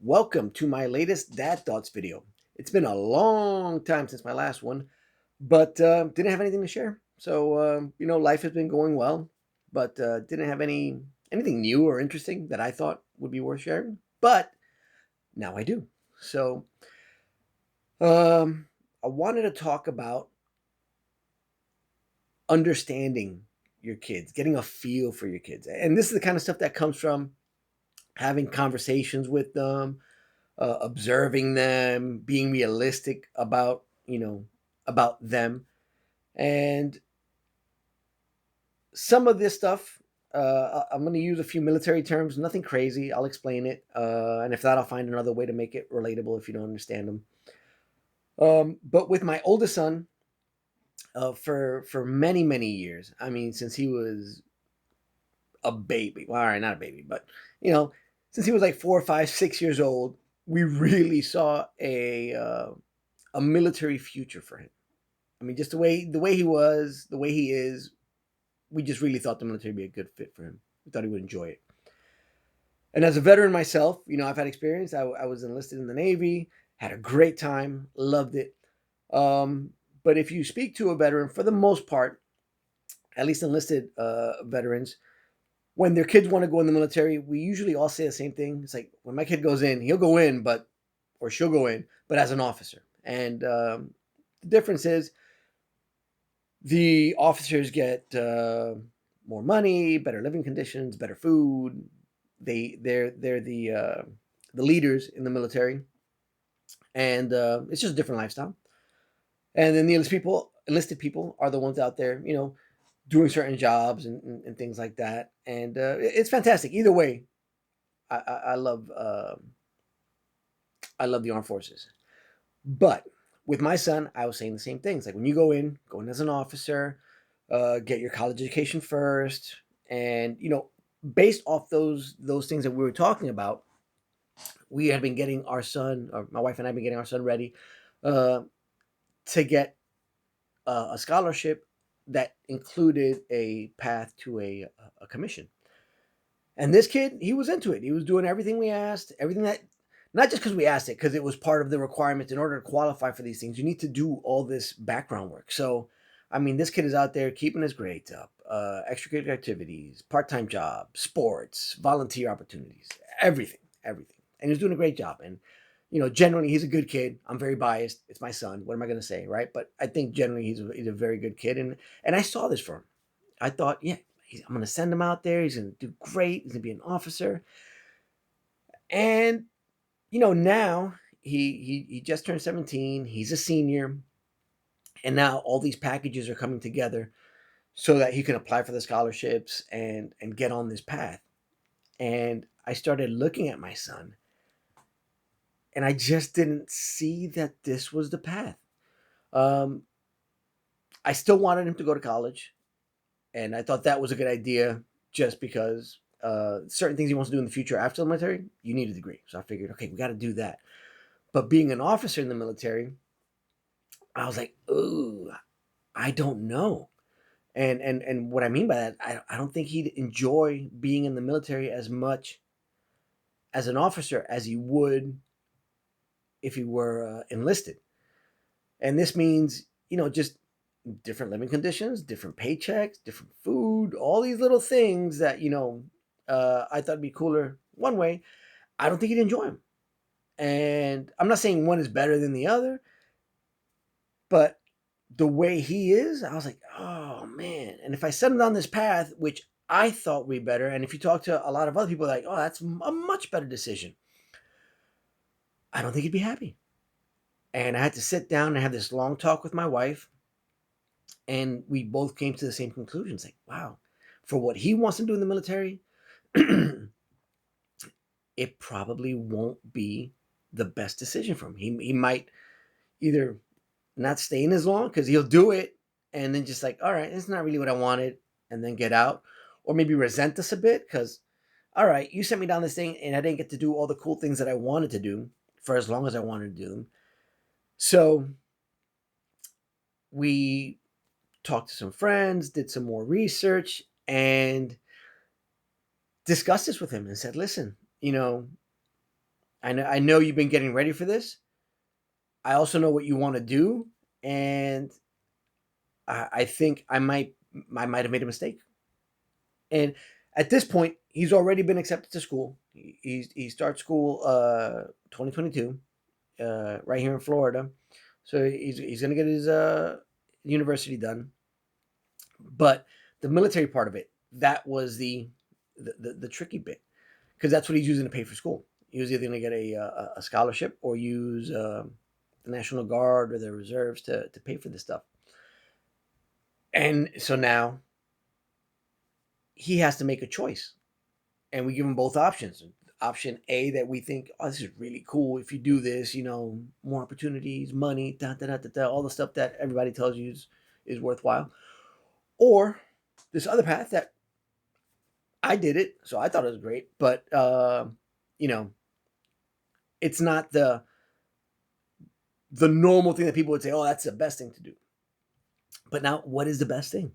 Welcome to my latest Dad Thoughts video. It's been a long time since my last one, but didn't have anything to share. So life has been going well, but didn't have anything new or interesting that I thought would be worth sharing. But now I do. So um, I wanted to talk about understanding your kids, getting a feel for your kids, and this is the kind of stuff that comes from having conversations with them, observing them, being realistic about them, and some of this stuff. I'm going to use a few military terms, nothing crazy. I'll explain it, and if not, I'll find another way to make it relatable if you don't understand them. But with my oldest son, for many years, I mean, since he was a baby, well, all right, not a baby, but you know, since he was like 4, 5, 6 years old, we really saw a military future for him. I mean, just the way he was, the way he is, we just really thought the military would be a good fit for him. We thought he would enjoy it. And as a veteran myself, I've had experience. I was enlisted in the Navy, had a great time, loved it. But if you speak to a veteran, for the most part, at least enlisted veterans, when their kids want to go in the military, we usually all say the same thing. It's like when my kid goes in, he'll go in, or she'll go in, but as an officer. And the difference is the officers get more money, better living conditions, better food. They're the leaders in the military, and it's just a different lifestyle. And then the enlisted people are the ones out there, doing certain jobs and things like that. And it's fantastic. Either way, I love I love the armed forces. But with my son, I was saying the same things. Like when you go in as an officer, get your college education first, and based off those things that we were talking about, we had been getting our son, or my wife and I, have been getting our son ready uh, to get a scholarship that included a path to a commission. And this kid, he was into it. He was doing everything we asked, everything that, not just because we asked it, because it was part of the requirements in order to qualify for these things. You need to do all this background work. So, I mean, this kid is out there keeping his grades up, extracurricular activities, part time job, sports, volunteer opportunities, everything, everything. And he's doing a great job. And, generally, he's a good kid. I'm very biased. It's my son. What am I going to say, right? But I think generally he's a very good kid. And I saw this for him. I thought, yeah, I'm going to send him out there. He's going to do great. He's going to be an officer. And now he just turned 17. He's a senior, and now all these packages are coming together so that he can apply for the scholarships and get on this path. And I started looking at my son, and I just didn't see that this was the path. Um, I still wanted him to go to college, and I thought that was a good idea just because certain things he wants to do in the future after the military, you need a degree. So I figured, okay, we got to do that. But being an officer in the military, I was like, ooh, I don't know. And what I mean by that, I don't think he'd enjoy being in the military as much as an officer as he would if he were enlisted. And this means, just different living conditions, different paychecks, different food, all these little things that, I thought would be cooler one way. I don't think he'd enjoy them. And I'm not saying one is better than the other, but the way he is, I was like, oh man. And if I send him down this path, which I thought would be better, and if you talk to a lot of other people, like, oh, that's a much better decision, I don't think he'd be happy. And I had to sit down and have this long talk with my wife, and we both came to the same conclusions. Like, wow, for what he wants to do in the military, it probably won't be the best decision for him. He might either not stay in as long because he'll do it and then just like, all right, it's not really what I wanted, and then get out, or maybe resent us a bit because, all right, you sent me down this thing and I didn't get to do all the cool things that I wanted to do for as long as I wanted to do them. So we talked to some friends, did some more research, and discussed this with him and said, listen, I know you've been getting ready for this. I also know what you want to do, and I think I might have made a mistake. And at this point, he's already been accepted to school. He starts school 2022 right here in Florida. So he's gonna get his university done. But the military part of it, that was the tricky bit, because that's what he's using to pay for school. He was either going to get a scholarship or use the National Guard or the reserves to pay for this stuff. And so now he has to make a choice, and we give him both options. Option A, that we think, oh, this is really cool. If you do this, more opportunities, money, da, da, da, da, da, all the stuff that everybody tells you is worthwhile. Or this other path that I did it, so I thought it was great, but you know, it's not the normal thing that people would say, "Oh, that's the best thing to do." But now, what is the best thing,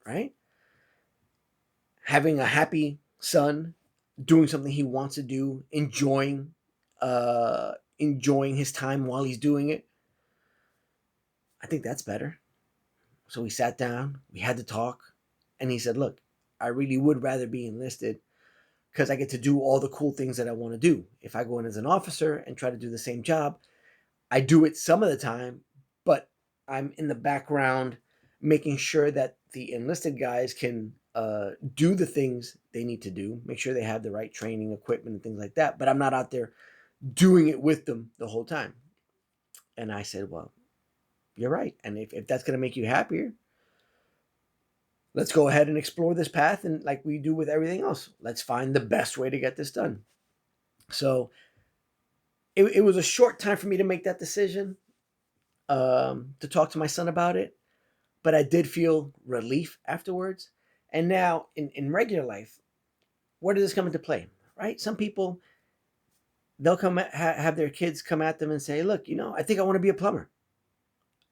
right? Having a happy son, doing something he wants to do, enjoying his time while he's doing it. I think that's better. So we sat down, we had to talk, and he said, "Look, I really would rather be enlisted because I get to do all the cool things that I want to do. If I go in as an officer and try to do the same job, I do it some of the time, but I'm in the background making sure that the enlisted guys can do the things they need to do, make sure they have the right training, equipment, and things like that. But I'm not out there doing it with them the whole time." And I said, "Well, you're right. And if that's going to make you happier, let's go ahead and explore this path. And like we do with everything else, let's find the best way to get this done." So it was a short time for me to make that decision, to talk to my son about it, but I did feel relief afterwards. And now in regular life, where does this come into play? Right? Some people, they'll have their kids come at them and say, "Look, I think I want to be a plumber.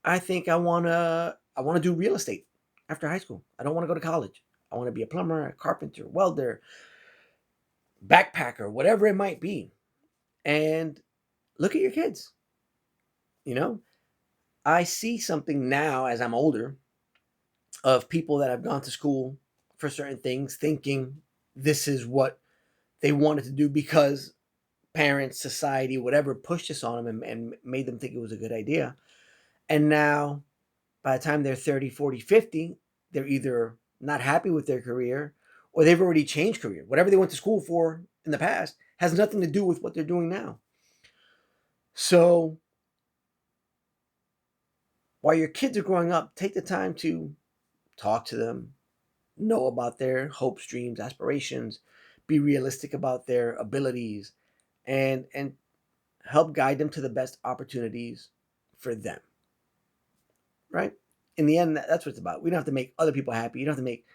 I think I want to do real estate after high school. I don't want to go to college. I want to be a plumber, a carpenter, welder, backpacker, whatever it might be." And look at your kids. You know, I see something now as I'm older of people that have gone to school for certain things, thinking this is what they wanted to do because parents, society, whatever pushed this on them and made them think it was a good idea. And now, by the time they're 30, 40, 50, they're either not happy with their career or they've already changed career. Whatever they went to school for in the past has nothing to do with what they're doing now. So while your kids are growing up, take the time to talk to them, know about their hopes, dreams, aspirations, be realistic about their abilities, and help guide them to the best opportunities for them. Right? In the end, that's what it's about. We don't have to make other people happy. You don't have to make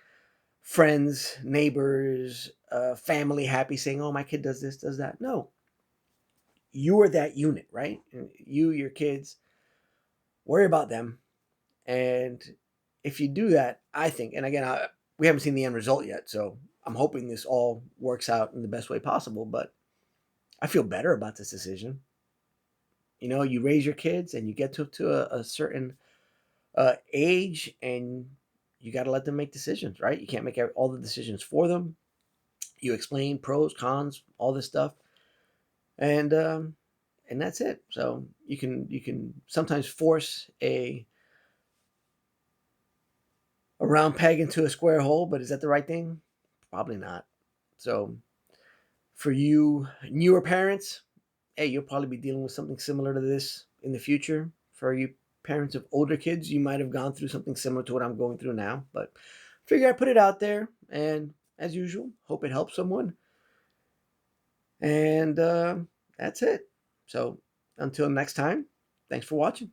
friends, neighbors, family happy, saying, "Oh, my kid does this, does that." No, you are that unit, right? You, your kids, worry about them. And if you do that, I think, and again, we haven't seen the end result yet, so I'm hoping this all works out in the best way possible. But I feel better about this decision. You raise your kids and you get to a certain age, and you got to let them make decisions, right? You can't make all the decisions for them. You explain pros, cons, all this stuff, and that's it. So you can sometimes force a round peg into a square hole, but is that the right thing? Probably not. So for you newer parents, hey, you'll probably be dealing with something similar to this in the future. For you parents of older kids, you might have gone through something similar to what I'm going through now. But figure I put it out there, and as usual, hope it helps someone. And that's it. So until next time, thanks for watching.